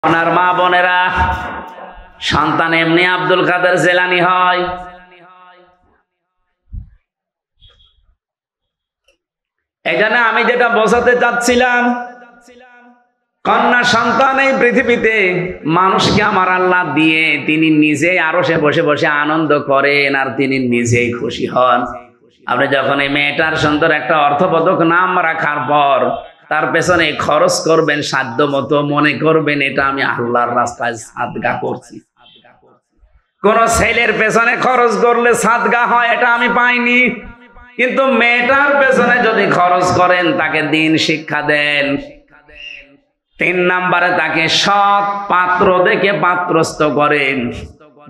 আপনার মা বোনেরা, সন্তান এমনি আব্দুল কাদের জিলানী হয়। এখানে আমি যেটা বোঝাতে চাচ্ছিলাম, কন্যা সন্তান এই পৃথিবীতে মানুষকে আমার আল্লাহ দিয়ে তিনি নিজে আরশে বসে বসে আনন্দ করেন আর তিনি নিজেই খুশি হন। আপনি যখন এই মেয়েটার সুন্দর একটা অর্থবোধক নাম রাখার পর তার পেছনে খরচ করবেন সাধ্য মতো, মনে করবেন এটা আমি আল্লাহর রাস্তায় সাদগা করছি। কোন ছেলের পেছনে খরচ করলে সাদগা হয় এটা আমি পাইনি, কিন্তু মেয়েটার পেছনে যদি খরচ করেন, তাকে দিন শিক্ষা দেন, 3 নম্বরে তাকে সৎ পাত্র দেখে পাত্রস্থ করেন।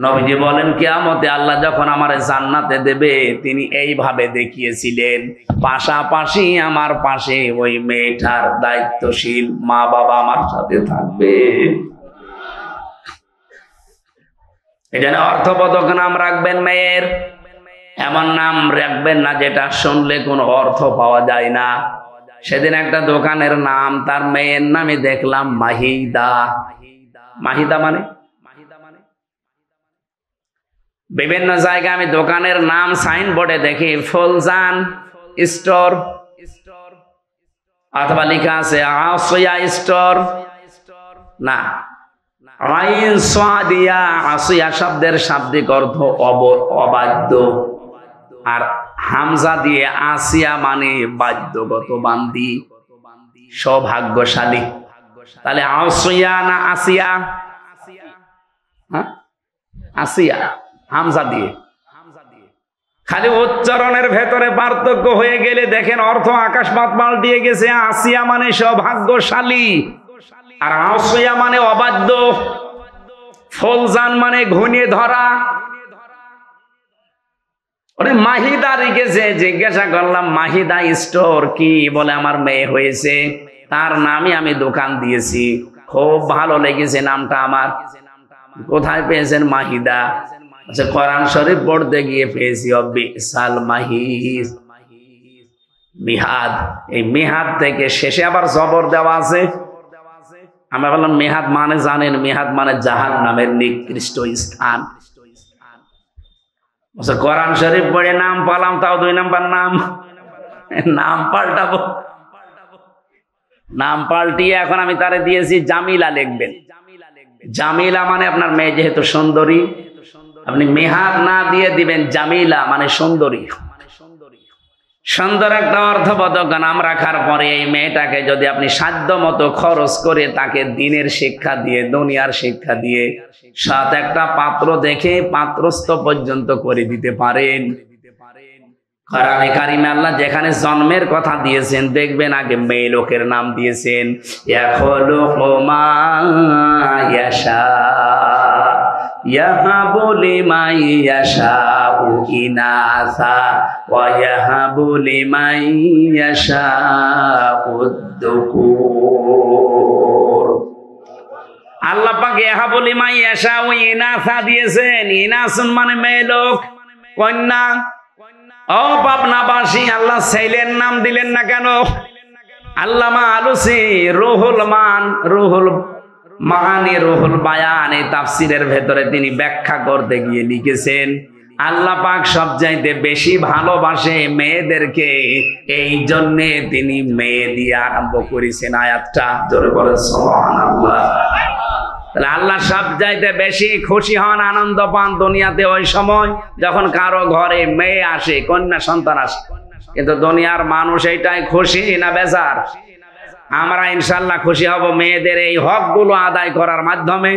নবীজি বলেন, কিয়ামতে আল্লাহ যখন আমার জান্নাতে দেবে তিনি এইভাবে দেখিয়েছিলেন, পাশাপাশি আমার পাশে ওই মেয়েটার দায়িত্বশীল মা বাবা আমার সাথে থাকবে। এজন্য অর্থবোধক নাম রাখবেন মেয়ের, এমন নাম রাখবেন না যেটা শুনলে কোনো অর্থ পাওয়া যায় না। সেদিন একটা দোকানের নাম, তার মেয়ের নামে দেখলাম মাহিদা। মাহিদা মানে বিভিন্ন জায়গায় আমি দোকানের নাম সাইনবোর্ডে দেখি ফুলজান স্টোর, অথবা লেখা আছে আসিয়া স্টোর। না, আইন সাদিয়া, আসিয়া শব্দের শাব্দিক অর্থ অবাধ্য, আর হামজা দিয়ে আসিয়া মানে বাধ্যগত বান্দি, সৌভাগ্যশালী। তাহলে আসিয়া না আসিয়া? আসিয়া হামজা দিয়ে। খালি উচ্চারণের ভেতরে পার্থক্য হয়ে গেলে দেখেন অর্থ আকাশ পাতাল দিয়ে গেছে। আসিয়া মানে সৌভাগ্যশালী, আর আসিয়া মানে অবাধ্য। ফুলজান মানে ঘনিয়ে ধরা। ওরে মাহিদা রেখেছে, জিজ্ঞাসা করলাম মাহিদা স্টোর কি? বলে আমার মেয়ে হয়েছে, তার নামই আমি দোকান দিয়েছি। খুব ভালো লেগেছে নামটা আমার। কোথায় পেয়েছেন মাহিদা? আচ্ছা, কোরআন শরীফ পড়তে গিয়ে পেয়েছি। বিসাল মাহিদ, মিহাদ। এই মিহাদ থেকে শেষে আবার জবর দেওয়া আছে। আমি বললাম মিহাদ মানে জানেন? মিহাদ মানে জাহান্নামের নিকৃষ্ট স্থান। কোরআন শরীফ পড়ে নাম পালাম, তাও 2 নম্বর নাম। নাম পাল্টাবো, নাম পাল্টিয়ে এখন আমি তারে দিয়েছি জামিলা লিখবেন। জামিলা মানে আপনার মেয়ে যেহেতু সুন্দরী, আপনি মেহাদ না দিয়ে দিবেন জামিলা মানে সুন্দরী। সুন্দর একটা অর্থবোধক নাম রাখার পরে এই মেয়েটাকে যদি আপনি সাধ্য মতো খরচ করে তাকে দিনের শিক্ষা দিয়ে, দুনিয়ার শিক্ষা দিয়ে, সাথে একটা পাত্র দেখে পাত্রস্থ পর্যন্ত করে দিতে পারেন। কোরআনে কারিমে আল্লাহ যেখানে জন্মের কথা দিয়েছেন, দেখবেন আগে মেয়ে লোকের নাম দিয়েছেন। ইয়াখলুকু মা ইয়াশা ইয়াহাবু লিমান ইয়াশাউ ইনাসা ওয়া ইয়াহাবু লিমান ইয়াশাউ যুকুর। আল্লাহ পাক ইয়াহাবু লিমান ইয়াশাউ ইনাসা দিয়েছেন। ইনাসুন মানে মেয়ে লোক, কন্যা। ও পাবনাবাসী, আল্লাহ ছেলের নাম দিলেন না কেন? আল্লামা আলুসি রুহুল মান, রুহুল মানি, রুহুল বায়ান, এই তাফসিরের ভেতরে তিনি ব্যাখ্যা করতে গিয়ে লিখেছেন, আল্লাহ পাক সবচাইতে বেশি ভালোবাসে মেয়েদেরকে, এই জন্যে তিনি মেয়ে দিয়ে আরম্ভ করেছেন আয়াতটা। জোরে বলে সুবহানাল্লাহ। তাহলে আল্লাহ সবচাইতে বেশি খুশি হন, আনন্দ পান দুনিয়াতে ওই সময় যখন কারো ঘরে মেয়ে আসে, কন্যা সন্তান আসে। কিন্তু দুনিয়ার মানুষ এইটাই খুশি না বেজার? আমরা ইনশাআল্লাহ খুশি হব মেয়েদের এই হকগুলো আদায় করার মাধ্যমে।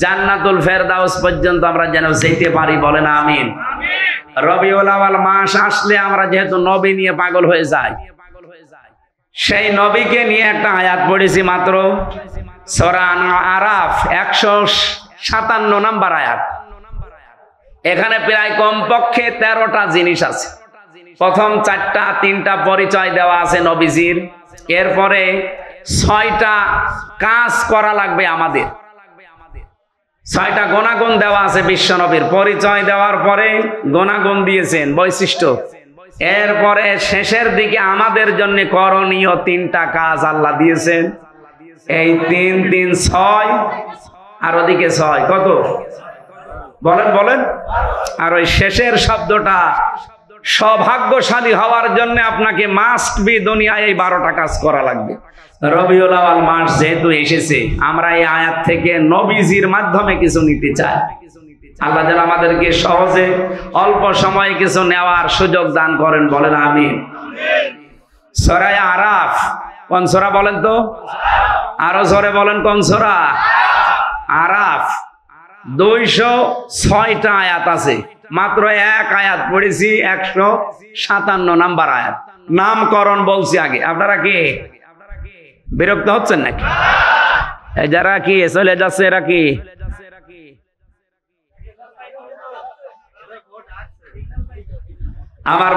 জান্নাতুল ফেরদাউস পর্যন্ত আমরা যেন যেতে পারি, বলেন আমিন। রবিউল আউয়াল মাস আসলে আমরা যেহেতু নবী নিয়ে পাগল হয়ে যাই, সেই নবীকে নিয়ে একটা আয়াত পড়েছি মাত্র, সূরা আরাফ 157 নম্বর আয়াত। এখানে প্রায় কমপক্ষে 13টা জিনিস আছে। প্রথম 3টা পরিচয় দেওয়া আছে নবীজির, এরপরে 6টা কাজ করা লাগবে আমাদের, 6টা গুণাগুণ দেওয়া আছে বিশ্বনবীর। পরিচয় দেওয়ার পরে গুণাগুণ দিয়েছেন, বৈশিষ্ট্য। এরপরে শেষের দিকে আমাদের জন্য করণীয় 3টা কাজ আল্লাহ দিয়েছেন। এই 3 3 6 আর ওদিকে 6 কত বলেন বলেন। আর ওই শেষের শব্দটা সৌভাগ্যশালী হওয়ার জন্য আপনাকে মাস্ট বি দুনিয়ায় এই 12টা কাজ করা লাগবে। রবিউল আউয়াল মাস যেহেতু এসেছে, আমরা এই আয়াত থেকে নবীজির মাধ্যমে কিছু নিতে চাই। আল্লাহ যেন আমাদেরকে সহজে অল্প সময়ে কিছু নেওয়ার সুযোগ দান করেন, বলেন আমিন। সূরা আরাফ কোন সূরা বলেন তো? আরো জোরে বলেন, কোন সূরা? আরাফ। 206টা আয়াত আছে, মাত্র এক আয়াত পড়েছি, 157 নাম্বার আয়াত। নামকরণ বলছি আগে। আপনারা কি বিরক্ত হচ্ছেন নাকি? যারা কি চলে যাচ্ছে এরা কি আমার